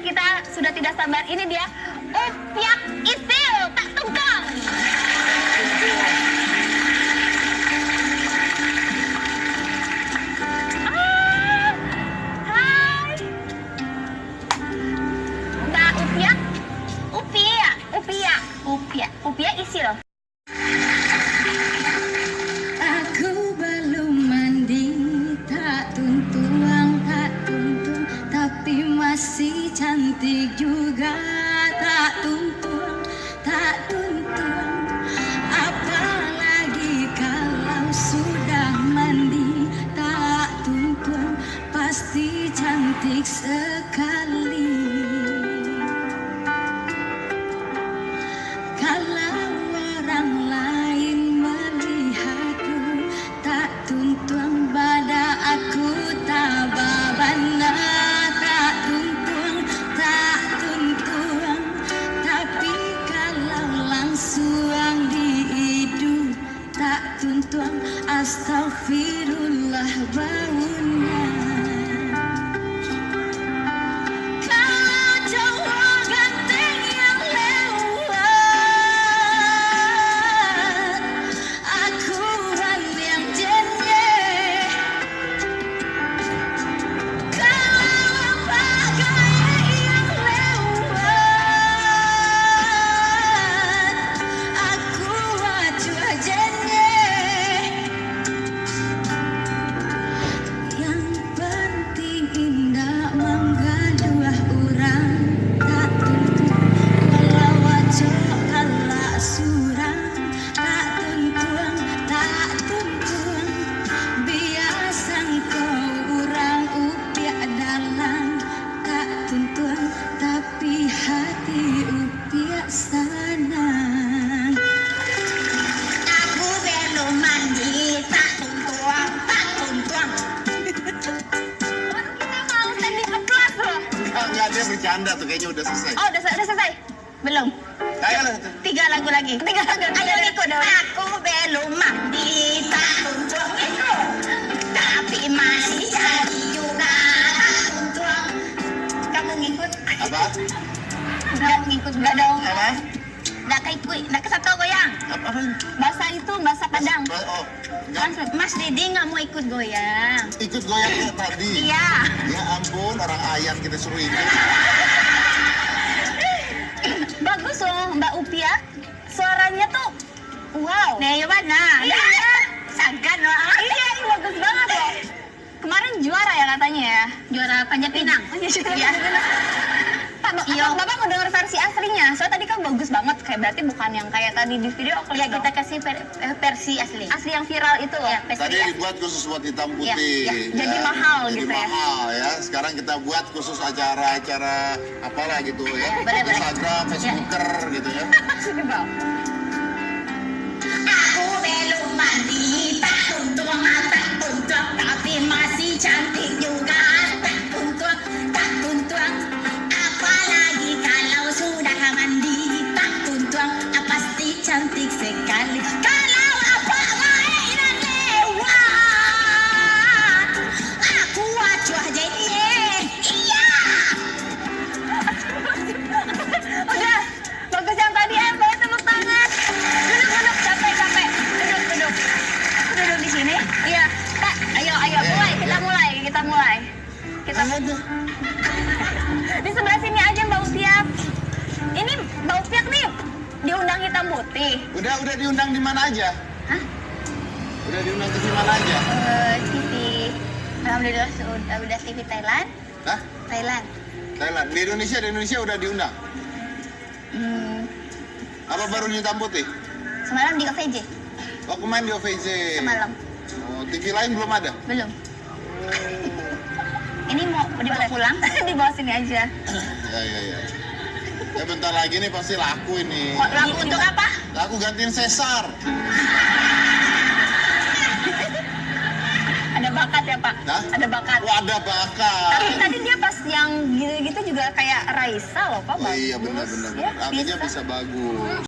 kita sudah tidak sabar. Ini dia Upyak Isil Tak Tungkang. Hai. Mbak Upyak? Upyak Isil. Aku belum mandi, tak tuntuang, tak tuntung, tapi masih cantik juga. Tak tuntuang, tak tuntuang, apalagi kalau sudah mandi. Tak tuntuang, pasti cantik sekali. Kalau orang lain melihatku tak tuntuang, pada aku tak babana. Tak tuntuang, tak tuntuang, tapi kalau langsung dihidup tak tuntuang, astagfirullah baunya. Tapi hati Upyak sana. Aku belum mandi, tak tuntuang, tak tuntuang. Kita mau standing applause loh. Enggak, dia bercanda tuh, kayaknya udah selesai. Oh, udah selesai? Belum. Ayo lah. 3 lagu lagi. 3 lagu. Ayo ikut dong. Aku belum mandi, tak tuntuang itu. Tapi masih jadi juga tak tuntuang. Kamu ngikut? Apa? Enggak ngikut enggak dong. Apa? Enggak ikut, enggak kesatu goyang. Apa? Bahasa itu bahasa Padang. Oh, enggak. Mas Didi nggak mau ikut goyang. Ikut goyang kayak tadi. Iya. Ya ampun, orang ayam kita suruh ikut. Bagus loh Mbak Upyak. Suaranya tuh wow. Nih, mana? Iya. Sagan loh. Iya, ini bagus banget loh. Kemarin juara ya katanya ya? Juara Panjat Pinang. Iya. Bapak mau denger versi aslinya? Soalnya tadi kan bagus banget, kayak berarti bukan yang kayak tadi di video. Ya kita kasih versi asli. Asli yang viral itu loh. Tadi dibuat khusus buat hitam putih. Ya. Jadi mahal jadi gitu ya. Jadi mahal ya. Sekarang kita buat khusus acara-acara apalah gitu ya. Boleh. Instagram, Facebooker gitu ya. Aku belum mandi, tak tuntuang, tapi masih cantik juga. Tak tuntuang, apalagi kalau sudah mandi. Tak tuntuang, pasti cantik sekali. Kalau apa mainan lewat, aku acuh jadi. Iya. Udah, bagus yang tadi. Boleh tepuk tangan. Duduk, capek. Duduk di sini. Iya. Kak, ayo kita mulai. Di sebelah sini aja Mbak Upyak. Ini Mbak Upyak nih diundang hitam putih. Udah diundang di mana aja? Hah? Udah diundang di mana aja? TV. Alhamdulillah udah TV Thailand. Hah? Thailand. Di Indonesia udah diundang. Apa baru di hitam putih? Semalam di OVJ. Oh, main di OVJ. Semalam. Oh, TV lain belum ada? Belum. Ini mau dibawa pulang? Dibawa sini aja. Ya. Ya bentar lagi nih pasti laku ini. Laku untuk apa? Laku gantiin sesar. Ada bakat ya Pak? Hah? Ada bakat. Wah, ada bakat. Tapi tadi dia pas yang gitu-gitu juga kayak Raisa loh Pak. Oh iya Bagus. benar. Ya, Artinya bisa bagus.